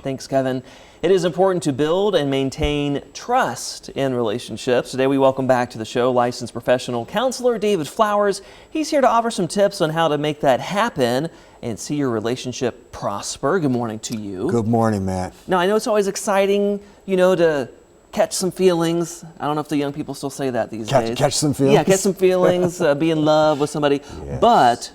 Thanks, Kevin. It is important to build and maintain trust in relationships. Today we welcome back to the show licensed professional counselor David Flowers. He's here to offer some tips on how to make that happen and see your relationship prosper. Good morning to you. Good morning, Matt. Now, I know it's always exciting, to catch some feelings. I don't know if the young people still say that these days. Catch some feelings? Yeah, catch some feelings, be in love with somebody. Yes. But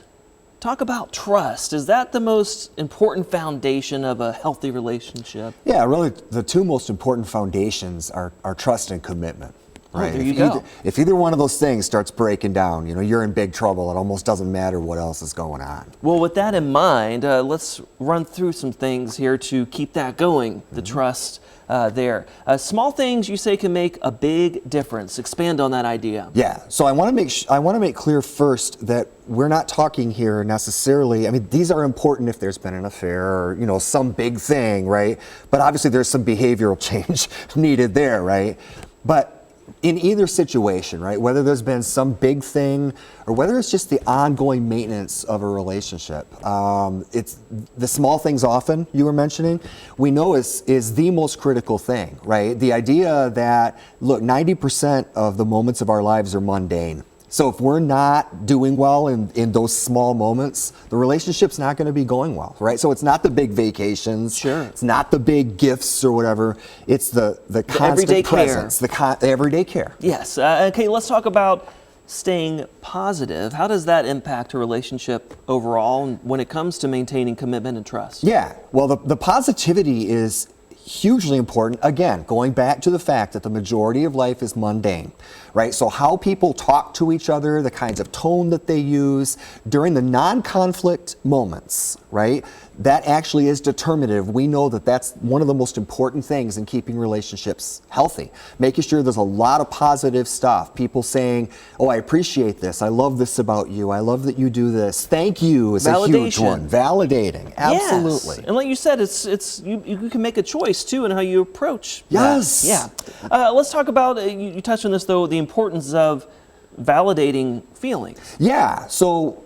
talk about trust. Is that the most important foundation of a healthy relationship? Yeah, really, the two most important foundations are trust and commitment. Right? There you go. If either one of those things starts breaking down, you're in big trouble. It almost doesn't matter what else is going on. Well, with that in mind, let's run through some things here to keep that going, the trust there. Small things you say can make a big difference. Expand on that idea. Yeah, so I want to make clear first that we're not talking here necessarily, these are important if there's been an affair or, some big thing, right? But obviously there's some behavioral change needed there, right? But in either situation, right, whether there's been some big thing or whether it's just the ongoing maintenance of a relationship, it's the small things often you were mentioning, we know is the most critical thing, right? The idea that, look, 90% of the moments of our lives are mundane. So if we're not doing well in those small moments, the relationship's not going to be going well, right? So it's not the big vacations. Sure. It's not the big gifts or whatever. It's the constant everyday presence, the everyday care. Yes. Okay, let's talk about staying positive. How does that impact a relationship overall when it comes to maintaining commitment and trust? Yeah. Well, the positivity is hugely important. Again, going back to the fact that the majority of life is mundane, right? So how people talk to each other, the kinds of tone that they use during the non-conflict moments, right? That actually is determinative. We know that that's one of the most important things in keeping relationships healthy. Making sure there's a lot of positive stuff. People saying, oh, I appreciate this. I love this about you. I love that you do this. Thank you is a huge one. Validating. Absolutely. Yes. And like you said, it's you can make a choice too in how you approach yes. that. Yeah. Let's talk about, you touched on this though, the importance of validating feelings. Yeah, so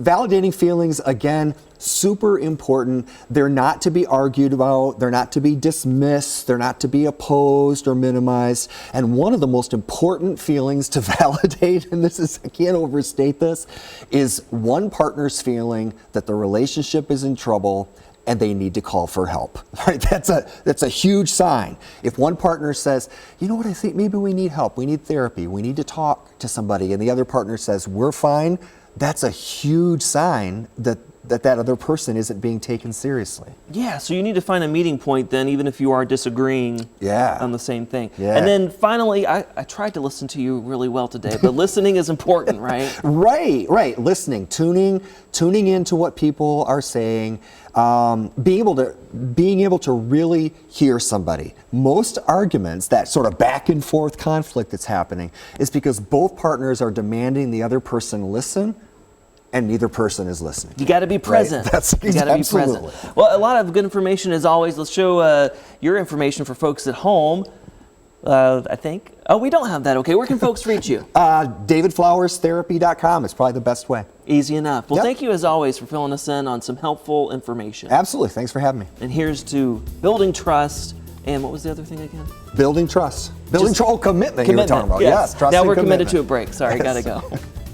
validating feelings, again, super important. They're not to be argued about, they're not to be dismissed, they're not to be opposed or minimized. And one of the most important feelings to validate, and I can't overstate this, is one partner's feeling that the relationship is in trouble and they need to call for help. Right? That's a huge sign. If one partner says, you know what, I think maybe we need help, we need therapy, we need to talk to somebody, and the other partner says, we're fine, that's a huge sign that other person isn't being taken seriously. Yeah, so you need to find a meeting point then, even if you are disagreeing on the same thing. Yeah. And then finally, I tried to listen to you really well today, but listening is important, right? Right. Listening, tuning into what people are saying, being able to really hear somebody. Most arguments, that sort of back and forth conflict that's happening, is because both partners are demanding the other person listen, and neither person is listening. You got to be present. Right? You got to be present. Well, a lot of good information as always. Let's show your information for folks at home. I think. Oh, we don't have that. Okay, where can folks reach you? DavidFlowersTherapy.com is probably the best way. Easy enough. Well, Yep. Thank you as always for filling us in on some helpful information. Absolutely. Thanks for having me. And here's to building trust. And what was the other thing again? Building trust. Commitment you were talking about. Yes. Trust now and we're committed commitment. to a break. Sorry, Yes. gotta go.